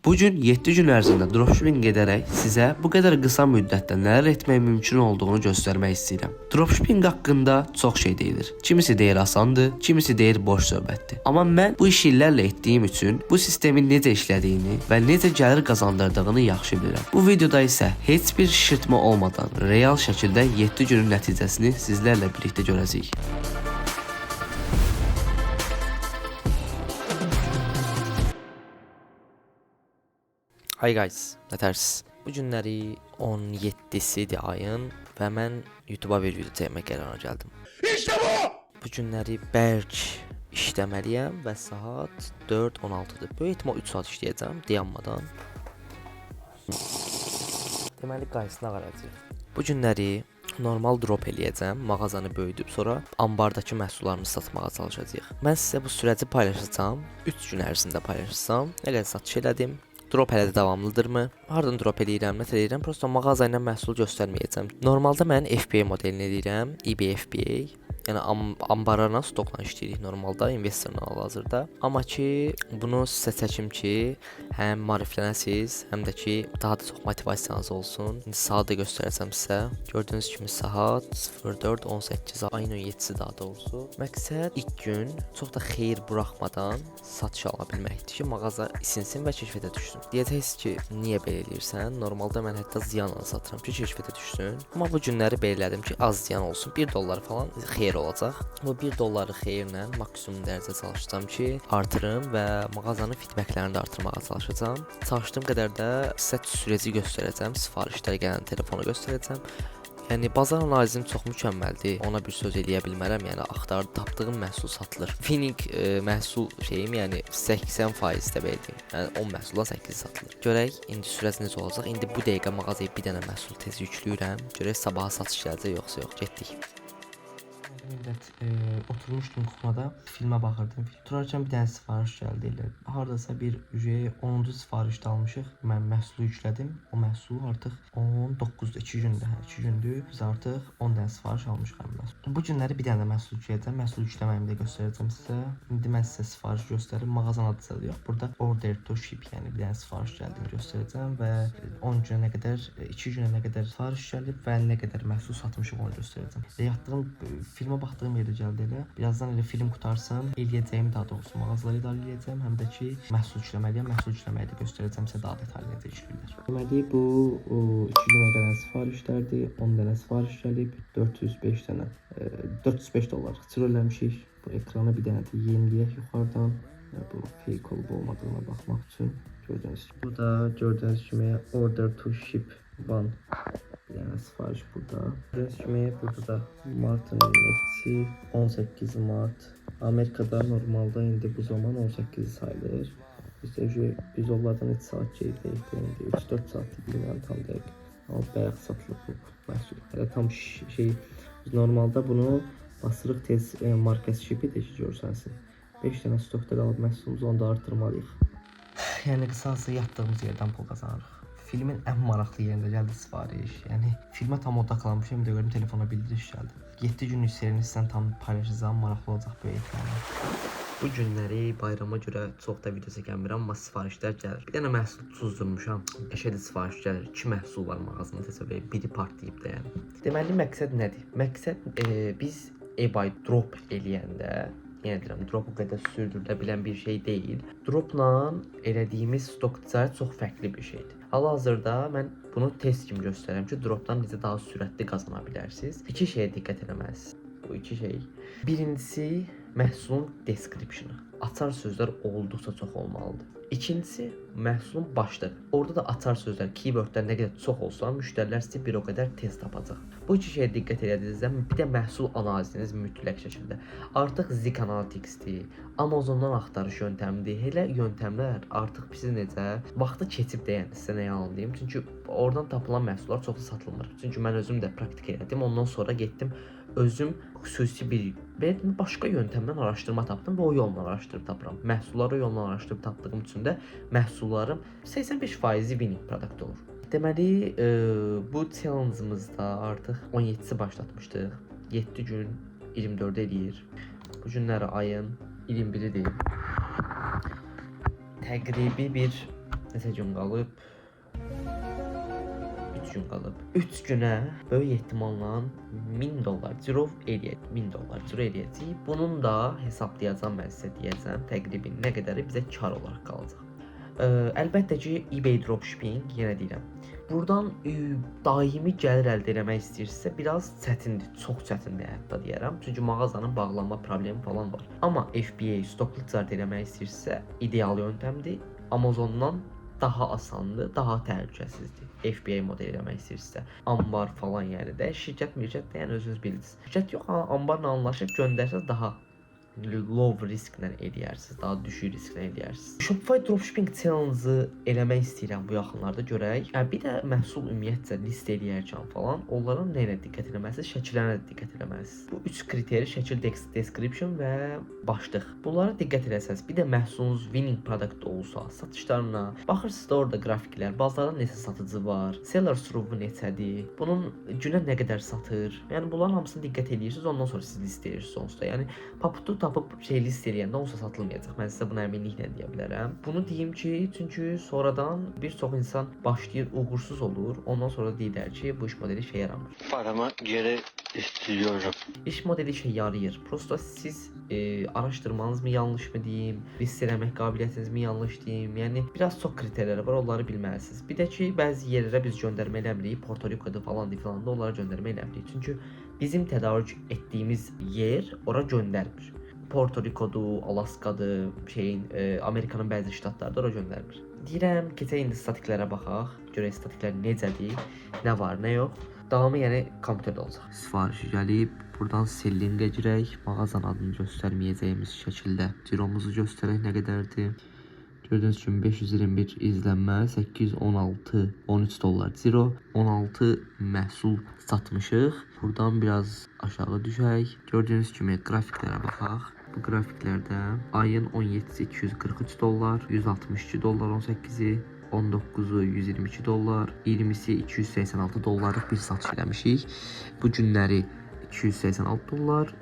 Bu gün 7 gün ərzində dropshipping edərək sizə bu qədər qısa müddətdə nələr etmək mümkün olduğunu göstərmək istəyirəm. Dropshipping haqqında çox şey deyilir. Kimisi deyir asandır, kimisi deyir boş söhbətdir. Amma mən bu işi illərlə etdiyim üçün bu sistemin necə işlədiyini və necə gəlir qazandırdığını yaxşı bilirəm. Bu videoda isə heç bir şişirtmə olmadan real şəkildə 7 günün nəticəsini sizlərlə birlikdə görəcəyik. Hi guys, nətərsiz? Bu günləri 17-sidir ayın və mən YouTube'a bir video çəkmək qərarına gəldim. İşte bu! Bu günləri bərk işləməliyəm və saat 4:16-dır. Böyük ehtimal 3 saat işləyəcəm dayanmadan. Deməli qaysına qaracağıq. Bu günləri normal drop eləyəcəm, mağazanı böyüdüb sonra ambardakı məhsullarımızı satmağa çalışacağıq. Mən sizə bu sürəci paylaşacağam. 3 gün ərzində paylaşacağam. Nə qədər satış elədim? Drop hələ də davamlıdırmı? Hardan drop eləyirəm, nə eləyirəm? Prosta mağaza ilə məhsul göstərməyəcəm. Normalda mən FBA modelini eləyirəm, eBay FBA. Yəni ambarlarla stokla işləyirik normalda, investorla hal-hazırda. Amma ki bunu sizə çəkim ki, həm maariflənəsiz, həm də ki daha da çox motivasiyanız olsun. İndi saatı göstərəcəm sizə. Gördüyünüz kimi saat 04:18 ayın 17-si daha doğrusu. Məqsəd ilk gün çox da xeyir buraxmadan satış ala bilməkdir ki, mağaza isinsin və keşfətə düşsün. Deyəcəksiniz ki, niyə belə eləyirsən? Normalda mən hətta ziyanla satıram ki, keşfətə düşsün. Amma bu günləri belə elədim ki, az ziyan olsun. $1 falan xeyir olacaq. Bu $1 xeyirlə maksimum dərəcədə çalışacağam ki, artırım və mağazanın feedbacklərini də artırmağa çalışacağam. Çalışdığım qədər də sizə sürəci göstərəcəm, sifarişlər gələn telefonu göstərəcəm. Yəni bazar analizim çox mükəmməldir. Ona bir söz eləyə bilmərəm. Yəni tapdığım məhsul satılır. Winning məhsul şeyim, yəni 80% də belə deyim. Yəni 10 məhsuldan 8 satılır. Görək indi sürəci necə olacaq. İndi bu dəqiqə mağazaya bir dənə məhsul tez yükləyirəm. Görək sabaha satış gələcək yoxsa yox. Getdik. Millət, oturmuşdum kuxmada, filmə baxırdım. Turarkən bir dənə sifariş gəldi elə. Hardasa bir 10-cu sifarişdə almışıq. Mən məhsulu yüklədim. O məhsul artıq 19-da 2 gündür. 2 gündür. Biz artıq 10 dənə sifariş almışıq həmin. Bu günləri bir dənə də məhsul yükləyəcəm. Məhsul yükləməyimi də göstərəcəm sizə. İndi mən sizə sifariş göstərim. Mağazanın adı yox. Burada order to ship, yəni bir dənə sifariş gəldiyini göstərəcəm və 10 günə nə qədər, 2 günə nə qədər sifariş gəlib və nə qədər məhsul satmışıq onu göstərəcəm. Yatdığım filmə baxdığım yerdə gəldi elə. Birazdan elə film qutarsın, eləyəcəyim daha doğrusu mağazaları idarə eləyəcəm, həm də ki məhsul yükləməliyəm. Məhsul yükləməyi də göstərəcəm sizə daha detallı necə işləyir. Deməli bu 2 günə gələn sifarişlərdir. 10 dənə sifariş gəlib, 405 dənə, $405 çiro eləmişik. Bu ekrana bir dənə də yeniləyək yuxarıdan. Bu fake olub olmadığına baxmaq üçün gördüyünüz kimi. Burada gördüyünüz kimi order to ship one. Yəni sifariş burada. Gördüyünüz kimi burada da Mart'ın 7-si 18 Mart. Amerikada normalda indi bu zaman 18 sayılır. Biz onlardan 3 saat geridəyik. İndi 3-4 saat bilmirəm tam dəqiq. Amma bayaq satılıb bu məhsul. Hələ tam şey biz normalda bunu basırıq tez market ship edə ki görsənsin. 5 dənə stokda qalıb məhsulumuzu onu da artırmalıyıq. Yəni qısası yatdığımız yerdən pul qazanırıq. Filmin ən maraqlı yerində gəldi sifariş. Yəni filmə tam odaqlanmışam, bir də gördüm telefona bildiriş gəldi. 7 günlük serini sizdən tam paylaşacağam, maraqlı olacaq böyük ehtimalla. Bu günləri bayrama görə çox da video çəkmirəm, amma sifarişlər gəlir. Bir dənə məhsul tuzdurmuşam. Eşədə sifariş gəlir. 2 məhsul var mağazamda təsəvvür, biri partlayıb da yəni. Deməli məqsəd nədir? Məqsəd biz eBay drop eləyəndə, yenə deyirəm, drop o qədər sürdürülə bilən bir şey deyil. Dropla elədiyimiz stok ticarət çox fərqli bir şeydir. Hal-hazırda mən bunu test kimi göstərirəm ki, dropdan necə daha sürətli qazana bilərsiniz. 2 şeyə diqqət etməlisiniz. Bu 2 şey. Birincisi məhsulun description-ı. Açar sözlər olduqca çox olmalıdır. İkincisi məhsulun başlığı. Orada da açar sözlər, keywordlər nə qədər çox olsa, müştərilər sizi bir o qədər tez tapacaq. Bu 2 şeyə diqqət edədinizdə bir də məhsul analiziniz mütləq şəkildə. Artıq Zik Analytics-dir, Amazondan axtarış yöntəmidir. Elə yöntəmlər artıq bizi necə vaxtı keçib deyən sizə nə yalan deyim. Çünki oradan tapılan məhsullar çox da satılmır. Çünki mən özüm də praktik elədim. Ondan sonra getdim özüm xüsusi bir başqa yöntəmdən araşdırma tapdım və o yolla araşdırıb tapıram. Məhsulları yolla araşdırıb tapdığım üçün də məhsullarım 85% winning product olur. Deməli, bu challenge-ımızda artıq 17-si başlatmışdıq. 7 gün 24 eləyir. Bu günləri ayın 21-idir. Təqribi bir Neçə gün qalıb? 3 gün qalıb. 3 günə böyük ehtimalla $1000 ciro eləyəcək. $1000 ciro eləyəcək. Bunun da hesablayacağam mən sizə deyəcəm. Təqribən nə qədəri bizə kar olaraq qalacaq. Əlbəttə ki, eBay dropshipping, yenə deyirəm. Buradan daimi gəlir əldə etmək istəyirsə, biraz çətindir, çox çətindir hətta deyərəm. Çünki mağazanın bağlanma problemi falan var. Amma FBA stoklu ticarət etmək istəyirsə, ideal yöntəmdir. Amazondan daha asandır, daha təhlükəsizdir. FBA model eləmək istəyirsə, ambar falan, yəni də şirkət də yəni özünüz bilirsiniz. Şirkət yox, ambarla anlaşıb göndərsəz daha low risklə eləyərsiniz, daha düşük risklə eləyərsiniz. Shopify dropshipping challenge-ı eləmək istəyirəm bu yaxınlarda görək. Bir də məhsul ümumiyyətcə list eləyərkən falan onların nəyə diqqət etməlisiniz, şəkillərinə də diqqət etməlisiniz. Bu 3 kriteri şəkil, description və başlıq. Bunlara diqqət etsəz, bir də məhsulunuz winning product olsa, satışlarına baxırsınız da orada qrafiklər, bazarda neçə satıcı var, seller through neçədir, bunun günə nə qədər satır. Yəni bunların hamısına diqqət edirsiniz, ondan sonra siz list edirsiniz onsuz da. Yəni paputu tapıb list eləyəndə onsuz satılmayacaq. Mən sizə bunu əminliklə deyə bilərəm. Bunu deyim ki, çünki sonradan bir çox insan başlayır, uğursuz olur. Ondan sonra deyirlər ki, bu iş modeli işə yaramır. Paramı geri istiyorum. İş modeli işə yarayır. Prosta siz araşdırmanız mı yanlış mı deyim, list eləmək qabiliyyətiniz mi yanlış deyim. Yəni biraz çox kriterlər var, onları bilməlisiniz. Bir də ki, bəzi yerlərə biz göndərmə eləmirik, Porto Rico'da falan da onlara göndərmə eləmirik. Çünki bizim tədarük etdiyimiz yer ora göndərmir. Porto Rico'dur, Alaskadır, Amerikanın bəzi ştatlarında ora göndərmir. Deyirəm, keçək indi statiklərə baxaq. Görək statiklər necədir, nə var, nə yox. Davamı yəni kompüterdə olacaq. Sifarişi gəlib, buradan sellinqə girək. Mağazanın adını göstərməyəcəyimiz şəkildə ciromuzu göstərək nə qədərdir. Gördüyünüz kimi 521 izlənmə, 816, $13 ciro, 16 məhsul satmışıq. Buradan biraz aşağı düşək. Gördüyünüz kimi qrafiklərə baxaq. Bu qrafiklərdə ayın 17-si $243, $162, 18-i 19-u $122, 20-si $286 bir satış eləmişik. Bu günləri $286,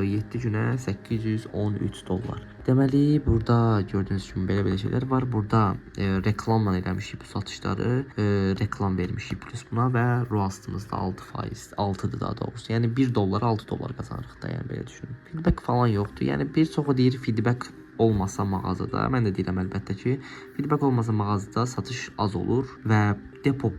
7 günə $813. Deməli, burada gördüyünüz kimi belə şeylər var. Burada reklamla eləmişik bu satışları, reklam vermişik plus buna və ROAS-ımız da 6%, 6-dır daha doğrusu. Yəni $1 $6 qazanırıq da, yəni belə düşünün. Feedback falan yoxdur. Yəni bir çoxu deyir feedback olmasa mağazada, mən də deyirəm əlbəttə ki, feedback olmasa mağazada satış az olur və depo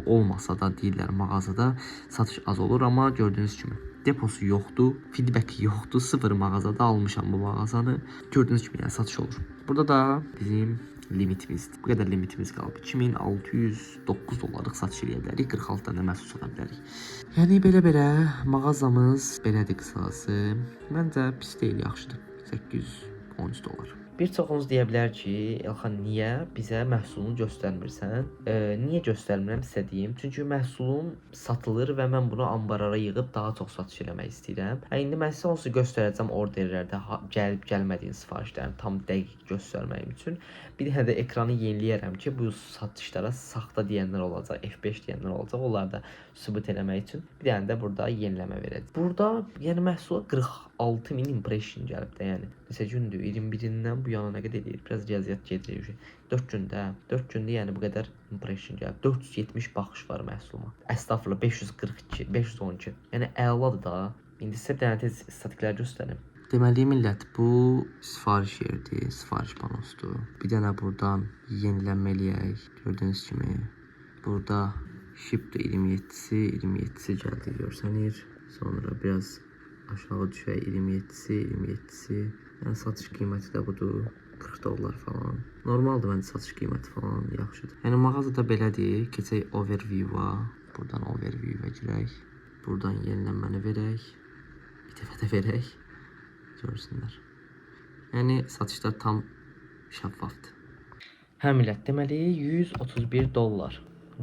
olmasa da deyirlər mağazada satış az olur, amma gördüyünüz kimi deposu yoxdur, feedback yoxdur, sıfır mağazada almışam bu mağazanı. Gördüyünüz kimi yəni satış olur. Burada da bizim limitimizdir. Bu qədər limitimiz qalıb. $2609 satış eləyə bilərik, 46 dənə məhsul sata bilərik. Yəni belə mağazamız belədir qısası. Məncə pis deyil, yaxşıdır. $813. Bir çoxunuz deyə bilər ki, Elxan, niyə bizə məhsulunu göstərmirsən? Niyə göstərmirəm sizə deyim? Çünki məhsulum satılır və mən bunu ambarlara yığıb daha çox satış eləmək istəyirəm. İndi mən sizə onsuz göstərəcəm orderlərdə gəlib gəlmədiyin sifarişlərini tam dəqiq göstərməyim üçün. Bir dənə də ekranı yeniləyərəm ki, bu satışlara saxta deyənlər olacaq, F5 deyənlər olacaq. Onları da sübut eləmək üçün bir dənə də burada yeniləmə verəcəm. Burada yəni məhsula 46.000 impression gəlib də, yəni. Neçə gündür? 21-dən bu yana nə qədər eləyir? Biraz riyaziyyat gedir. 4 gündə yəni bu qədər impression gəlib. 470 baxış var məhsuluma. Əstəğfurullah, 542, 512. Yəni əladır da. İndi sizə bir dənə tez statiklər göstərim. Deməli millət, bu sifariş yerdir, sifariş panosudur. Bir dənə buradan yenilənmə eləyək. Gördüyünüz kimi burada shipdir 27-si gəldi görsənir. Sonra biraz aşağı düşək 27-si. Yəni satış qiyməti də budur. $40 falan. Normaldır məncə satış qiyməti falan yaxşıdır. Yəni mağazada belədir. Keçək overview-a. Buradan overview-a girək. Buradan yenilənməni verək. Bir dəfə də verək. Görsünlər. Yəni satışlar tam şəffafdır. Hə millət, deməli $131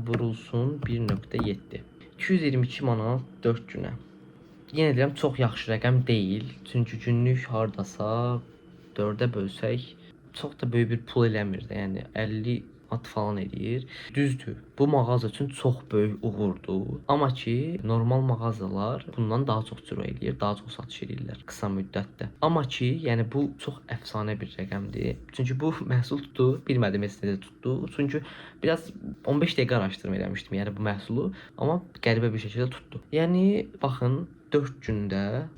vurulsun 1.7. 222 manat 4 günə. Yenə deyirəm, çox yaxşı rəqəm deyil. Çünki günlük hardasa 4-ə bölsək çox da böyük bir pul eləmir də. Yəni at falan eləyir. Düzdür, bu mağaza üçün çox böyük uğurdur. Amma ki, normal mağazalar bundan daha çox ciro eləyir, daha çox satış eləyirlər qısa müddətdə. Amma ki, yəni bu çox əfsanə bir rəqəmdir. Çünki bu məhsul tutdu, bilmədim necə tutdu. Çünki biraz 15 dəqiqə araşdırma eləmişdim, yəni bu məhsulu, amma qəribə bir şəkildə tutdu. Yəni baxın 4 gündə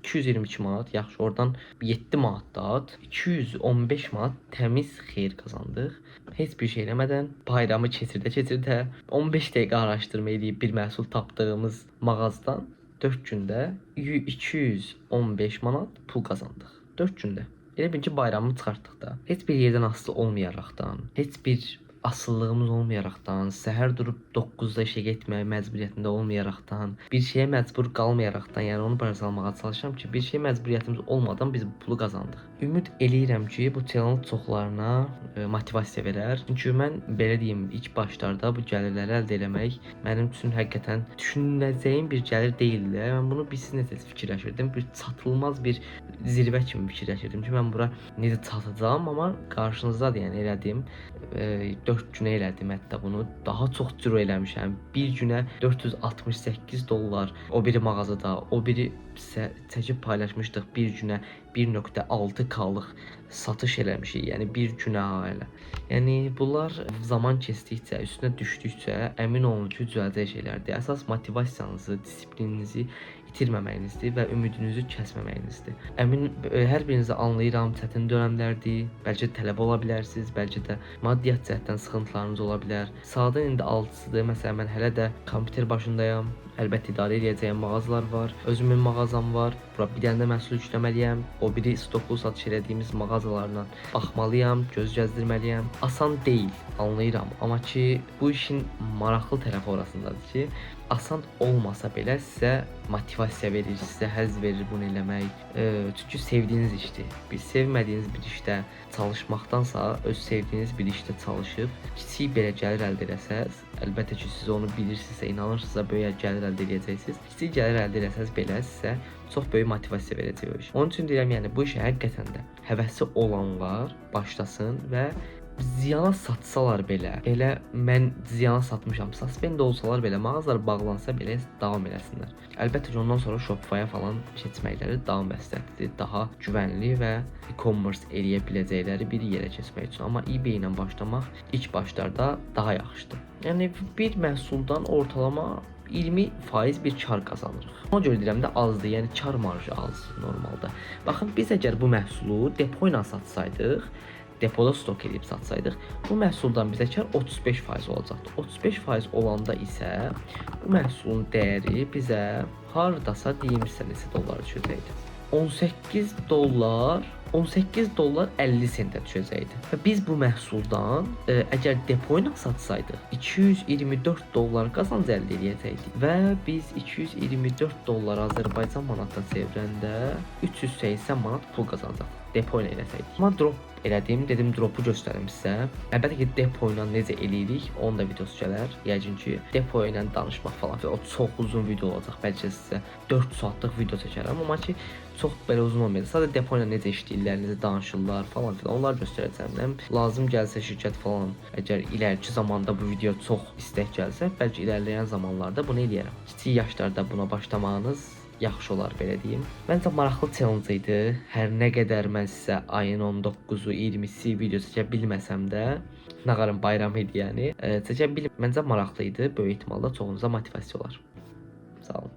222 manat, yaxşı, oradan 7 manat da 215 manat təmiz xeyir qazandıq. Heç bir şey eləmədən bayramı keçirdə 15 dəqiqə araşdırma edib bir məhsul tapdığımız mağazadan 4 gündə 215 manat pul qazandıq. 4 gündə. Elə bil ki, bayramı çıxartdıq da. Heç bir yerdən asılı olmayaraqdan, heç bir asıllığımız olmayaraqdan, səhər durub 9-da işə getməyə məcburiyyətində olmayaraqdan, bir şeyə məcbur qalmayaraqdan, yəni onu başa salmağa çalışıram ki, bir şeyə məcburiyyətimiz olmadan biz bu pulu qazandıq. Ümid eləyirəm ki, bu channel çoxlarına motivasiya verər. Çünki mən belə deyim, ilk başlarda bu gəlirləri əldə etmək mənim üçün həqiqətən düşünüləcəyim bir gəlir deyildi. Mən bunu bir necə fikirləşirdim, bir çatılmaz bir zirvə kimi fikirləşirdim ki, mən bura necə çatacağam, amma qarşınızdadır, yəni elədim. 4 günə elədim hətta bunu. Daha çox ciro eləmişəm. Bir günə 468 dollar o biri mağazada, o biri çəkib paylaşmışdıq. Bir günə 1.6K-lıq satış eləmişik. Yəni bir günə elə. Yəni bunlar zaman keçdikcə, üstünə düşdükcə əmin olun ki, düzələcək şeylərdir. Əsas motivasiyanızı, disiplininizi itirməməyinizdir və ümidinizi kəsməməyinizdir. Əmin hər birinizi anlayıram, çətin dönəmlərdir. Bəlkə tələbə ola bilərsiniz, bəlkə də maddiyyat cəhətdən sıxıntılarınız ola bilər. Saatın indi 6-sıdır. Məsələn, mən hələ də kompüter başındayam. Əlbəttə idarə edəcəyim mağazalar var. Özümün mağazam var. Bura bir dənə də məhsul yükləməliyəm. O biri stoklu satış elədiyimiz mağazalarla baxmalıyam, göz gəzdirməliyəm. Asan deyil, anlayıram. Amma ki, bu işin maraqlı tərəfi orasındadır ki, asan olmasa belə sizə motivasiya verir, sizə həzz verir bunu eləmək. Çünki sevdiyiniz işdir. Bir sevmədiyiniz bir işdə çalışmaqdansa öz sevdiyiniz bir işdə çalışıb kiçik belə gəlir əldə etsəz, əlbəttə ki, siz onu bilirsinizsə, inanırsınızsa böyük gəlir əldə edəcəksiniz. Kiçik gəlir əldə etsəz belə sizə çox böyük motivasiya verəcək o iş. Onun üçün deyirəm, yəni bu işə həqiqətən də həvəsi olanlar başlasın və ziyana satsalar belə, elə mən ziyana satmışam, suspend olsalar belə, mağazalar bağlansa belə davam eləsinlər. Əlbəttə ki, ondan sonra Shopify-a falan keçməkləri daha məsləhətlidir, daha güvənli və e-commerce eləyə biləcəkləri bir yerə keçmək üçün. Amma eBay ilə başlamaq ilk başlarda daha yaxşıdır. Yəni bir məhsuldan ortalama 20% bir kar qazanırıq. Ona görə deyirəm də azdır, yəni kar marjı azdır normalda. Baxın, biz əgər bu məhsulu depo ilə satsaydıq, depoda stok edib satsaydıq, bu məhsuldan bizə kar 35% olacaqdı. 35% olanda isə bu məhsulun dəyəri bizə hardasa deyim sizə neçə dollar düşəcəkdi. 18 dollar 50 sentə düşəcəkdi. Və biz bu məhsuldan əgər depo ilə satsaydıq 224 dollar qazanc əldə edəcəkdik və biz 224 dollar Azərbaycan manatına çevirəndə 380 manat pul qazanacaqdıq depo ilə eləsəydik. Amma drop elədim, dedim dropu göstərim sizə. Əlbəttə ki, depo ilə necə eləyirik, onun da videosu gələr. Yəqin ki, depo ilə danışmaq falan filan, o çox uzun video olacaq. Bəlkə sizə 4 saatlıq video çəkərəm, amma ki, çox belə uzun olmayacaq. Sadəcə depo ilə necə işləyirlər, necə danışırlar falan filan, onları göstərəcəm. Həm lazım gəlsə şirkət falan, əgər iləriki zamanda bu video çox istək gəlsə, bəlkə irəliləyən zamanlarda bunu eləyərəm. Kiçik yaşlarda buna başlamağınız yaxşı olar, belə deyim. Məncə maraqlı challenge idi. Hər nə qədər mən sizə ayın 19-u, 20-si video çəkə bilməsəm də, nağarın bayramı idi yəni. Çəkə bilməm. Məncə maraqlı idi. Böyük ehtimalla çoxunuza motivasiya olar. Sağ olun.